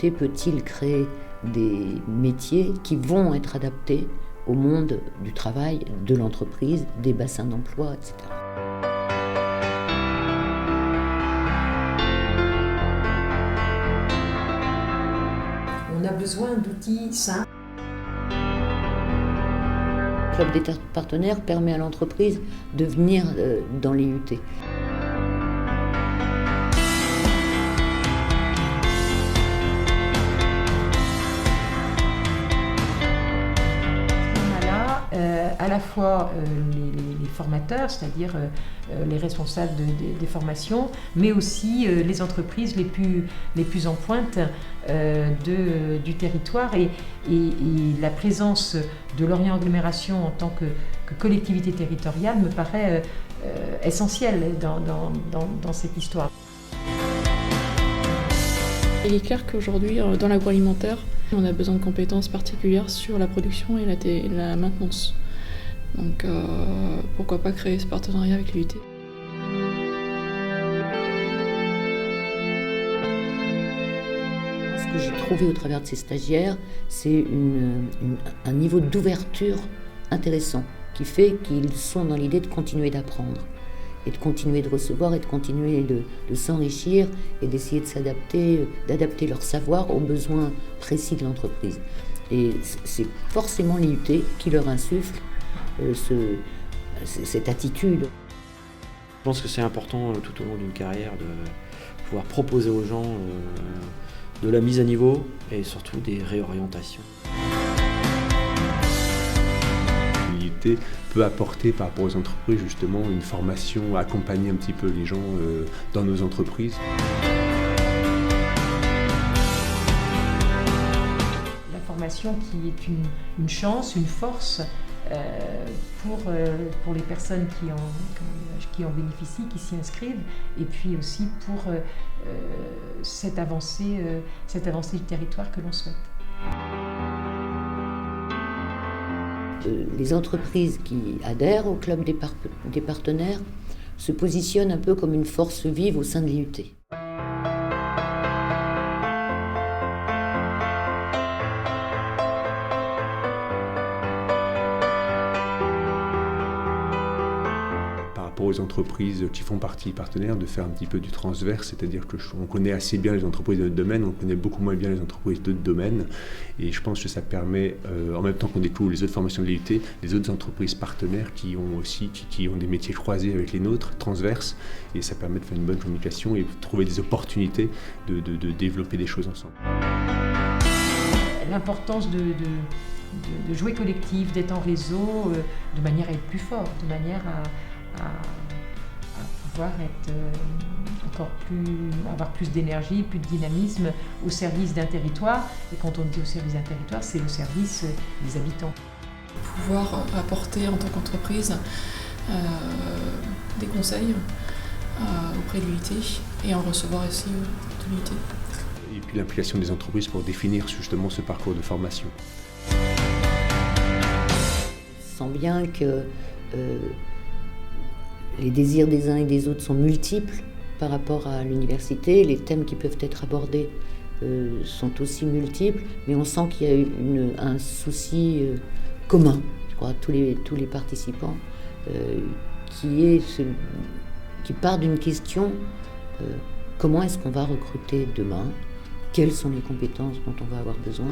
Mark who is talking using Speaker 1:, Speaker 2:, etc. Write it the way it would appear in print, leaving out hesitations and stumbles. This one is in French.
Speaker 1: l'IUT peut-il créer des métiers qui vont être adaptés au monde du travail, de l'entreprise, des bassins d'emploi, etc.
Speaker 2: On a besoin d'outils simples.
Speaker 1: Le club des partenaires permet à l'entreprise de venir dans l'IUT.
Speaker 2: À la fois les formateurs, c'est-à-dire les responsables des formations, mais aussi les entreprises les plus en pointe du territoire et la présence de Lorient Agglomération en tant que collectivité territoriale me paraît essentielle dans cette histoire.
Speaker 3: Il est clair qu'aujourd'hui, dans l'agroalimentaire, on a besoin de compétences particulières sur la production et la maintenance. Donc pourquoi pas créer ce partenariat avec l'IUT.
Speaker 1: Ce que j'ai trouvé au travers de ces stagiaires, c'est un niveau d'ouverture intéressant qui fait qu'ils sont dans l'idée de continuer d'apprendre et de continuer de recevoir et de continuer de s'enrichir et d'essayer de s'adapter, d'adapter leur savoir aux besoins précis de l'entreprise. Et c'est forcément l'IUT qui leur insuffle cette attitude.
Speaker 4: Je pense que c'est important tout au long d'une carrière de pouvoir proposer aux gens de la mise à niveau et surtout des réorientations.
Speaker 5: L'IUT peut apporter par rapport aux entreprises justement une formation, accompagner un petit peu les gens dans nos entreprises.
Speaker 2: La formation qui est une chance, une force pour les personnes qui en bénéficient, qui s'y inscrivent, et puis aussi pour cette avancée du territoire que l'on souhaite.
Speaker 1: Les entreprises qui adhèrent au club des partenaires se positionnent un peu comme une force vive au sein de l'IUT.
Speaker 5: Aux entreprises qui font partie partenaires de faire un petit peu du transverse, c'est-à-dire qu'on connaît assez bien les entreprises de notre domaine, on connaît beaucoup moins bien les entreprises d'autres domaines, et je pense que ça permet, en même temps qu'on découvre les autres formations de l'IUT, les autres entreprises partenaires qui ont des métiers croisés avec les nôtres, transverses, et ça permet de faire une bonne communication et de trouver des opportunités de développer des choses ensemble.
Speaker 2: L'importance de jouer collectif, d'être en réseau, de manière à être plus fort, de manière à pouvoir être avoir plus d'énergie, plus de dynamisme au service d'un territoire. Et quand on dit au service d'un territoire, c'est au service des habitants.
Speaker 3: Pouvoir apporter en tant qu'entreprise des conseils auprès de l'IUT et en recevoir aussi de l'IUT.
Speaker 5: Et puis l'implication des entreprises pour définir justement ce parcours de formation.
Speaker 1: Je sens bien que les désirs des uns et des autres sont multiples par rapport à l'université. Les thèmes qui peuvent être abordés sont aussi multiples, mais on sent qu'il y a un souci commun, je crois, à tous les participants, qui part d'une question comment est-ce qu'on va recruter demain ? Quelles sont les compétences dont on va avoir besoin ?